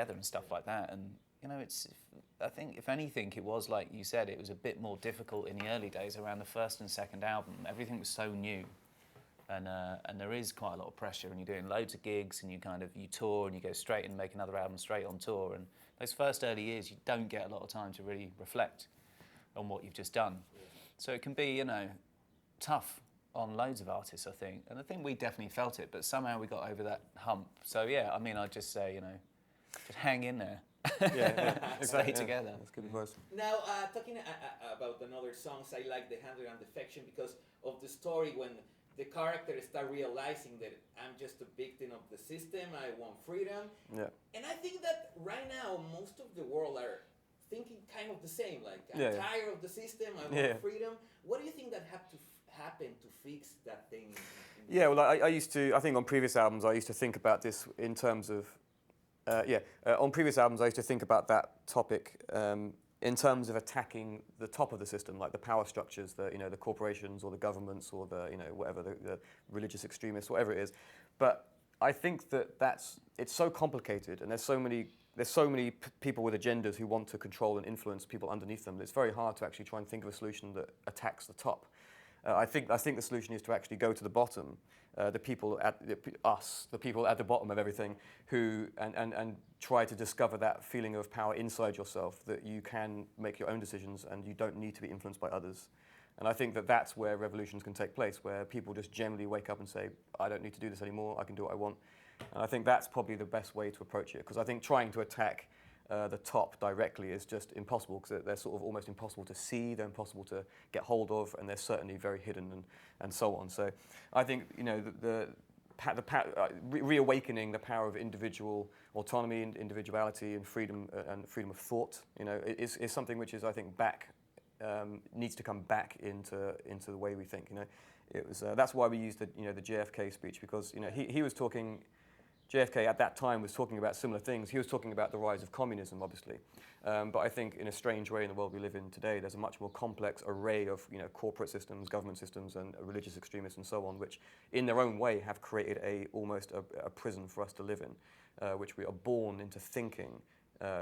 together and stuff like that. And you know, I think if anything, it was like you said, it was a bit more difficult in the early days around the first and second album. Everything was so new, and there is quite a lot of pressure, and you're doing loads of gigs, and you tour, and you go straight and make another album straight on tour. And those first early years, you don't get a lot of time to really reflect on what you've just done. Yeah. So it can be, you know, tough on loads of artists, I think. And I think we definitely felt it, but somehow we got over that hump. So yeah, I mean, I'd just say, you know, just hang in there. Stay together. That's good advice. Now, talking about another songs, I like The Handler and Defection because of the story when the characters start realizing that I'm just a victim of the system, I want freedom. Yeah. And I think that right now, most of the world are thinking kind of the same, like, I'm tired of the system, I want freedom. What do you think that had to happen to fix that thing? Yeah, well, I think on previous albums, I used to think about this in terms of, on previous albums, I used to think about that topic in terms of attacking the top of the system, like the power structures, the corporations or the governments or whatever, the religious extremists, whatever it is. But I think it's so complicated, and there's so many people with agendas who want to control and influence people underneath them. It's very hard to actually try and think of a solution that attacks the top. I think the solution is to actually go to the bottom, the people at the bottom of everything, who and try to discover that feeling of power inside yourself, that you can make your own decisions and you don't need to be influenced by others. And I think that's where revolutions can take place, where people just generally wake up and say, I don't need to do this anymore, I can do what I want. And I think that's probably the best way to approach it, because I think trying to attack the top directly is just impossible, because they're sort of almost impossible to see, they're impossible to get hold of, and they're certainly very hidden and so on. So I think, you know, reawakening the power of individual autonomy and individuality and freedom of thought, you know, is something which is, I think, needs to come back into the way we think. You know, it was that's why we used the JFK speech, because, you know, he was talking. JFK at that time was talking about similar things. He was talking about the rise of communism, obviously, but I think in a strange way in the world we live in today, there's a much more complex array of, you know, corporate systems, government systems, and religious extremists and so on, which in their own way have created almost a prison for us to live in, which we are born into thinking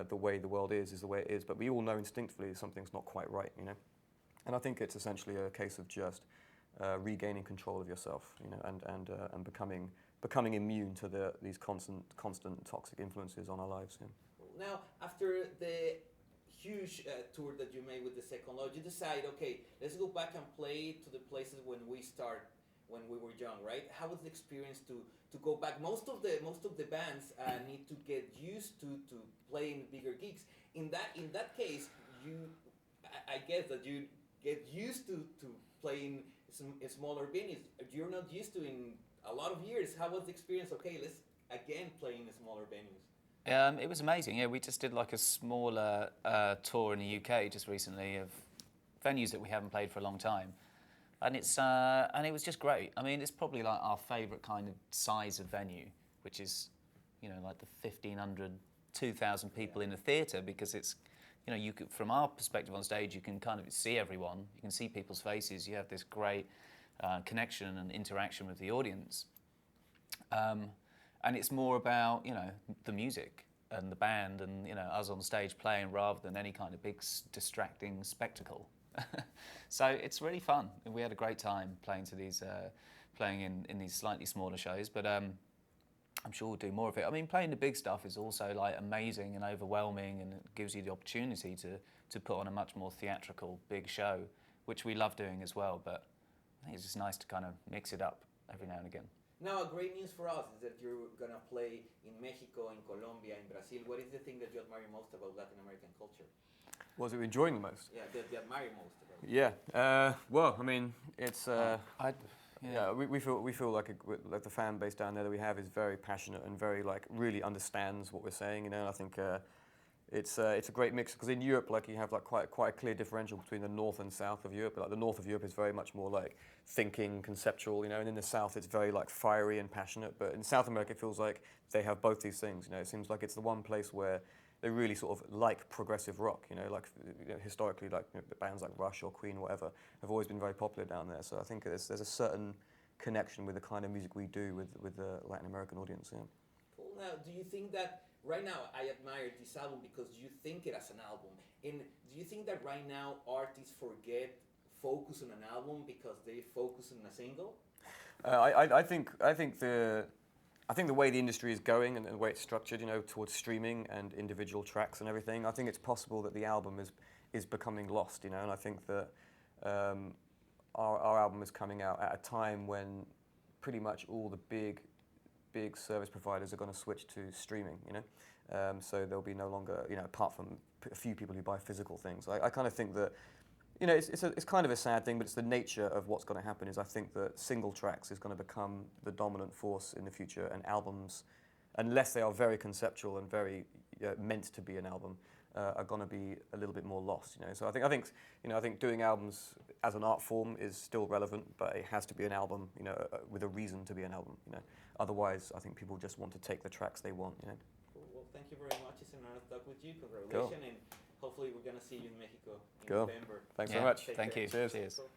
the way the world is the way it is, but we all know instinctively something's not quite right, you know. And I think it's essentially a case of just regaining control of yourself, you know, and becoming immune to these constant toxic influences on our lives. Yeah. Now, after the huge tour that you made with the Second Law, you decide, okay, let's go back and play to the places when we were young, right? How was the experience to go back? Most of the bands need to get used to playing bigger gigs. In that case, I guess that you get used to playing smaller venues. You're not used to in a lot of years. How was the experience? Okay, let's again play in smaller venues. It was amazing. Yeah, we just did like a smaller tour in the UK just recently of venues that we haven't played for a long time, and it was just great. I mean, it's probably like our favourite kind of size of venue, which is, you know, like the 1,500, 2,000 people in a theatre, because it's, you know, from our perspective on stage, you can kind of see everyone, you can see people's faces, you have this great connection and interaction with the audience, and it's more about, you know, the music and the band and, you know, us on stage playing rather than any kind of big distracting spectacle. So it's really fun. We had a great time playing to these, playing in these slightly smaller shows, but I'm sure we'll do more of it. I mean, playing the big stuff is also like amazing and overwhelming, and it gives you the opportunity to put on a much more theatrical big show, which we love doing as well. But I think it's just nice to kind of mix it up every now and again. Now, great news for us is that you're going to play in Mexico, in Colombia, in Brazil. What is the thing that you admire most about Latin American culture? What was it enjoying the most? Yeah, that you admire most about it. Yeah, well, I mean, it's... we feel like the fan base down there that we have is very passionate and very, like, really understands what we're saying, you know. And I think it's a great mix, because in Europe, like, you have like quite a clear differential between the north and south of Europe. Like, the north of Europe is very much more like thinking, conceptual, you know, and in the south it's very like fiery and passionate. But in South America it feels like they have both these things, you know. It seems like it's the one place where they really sort of like progressive rock, you know, like, you know, historically, like, you know, bands like Rush or Queen or whatever have always been very popular down there. So I think there's a certain connection with the kind of music we do with the Latin American audience. Yeah. Cool. Now, do you think that right now I admire this album because you think it as an album. And do you think that right now artists focus on an album because they focus on a single? I think the way the industry is going and the way it's structured, you know, towards streaming and individual tracks and everything, I think it's possible that the album is becoming lost, you know, and I think that our album is coming out at a time when pretty much all the big service providers are going to switch to streaming, you know, so there'll be no longer, you know, apart from a few people who buy physical things. I kind of think that, you know, it's kind of a sad thing, but it's the nature of what's going to happen. Is I think that single tracks is going to become the dominant force in the future, and albums, unless they are very conceptual and very meant to be an album, are going to be a little bit more lost. You know, so I think doing albums as an art form is still relevant, but it has to be an album, you know, with a reason to be an album. You know, otherwise, I think people just want to take the tracks they want. You know. Cool. Well, thank you very much. It's an honor to talk with you. Congratulations, and hopefully we're gonna see you in Mexico in Cool. November. Thanks very much. Thank you. Cheers. Cheers. Cool.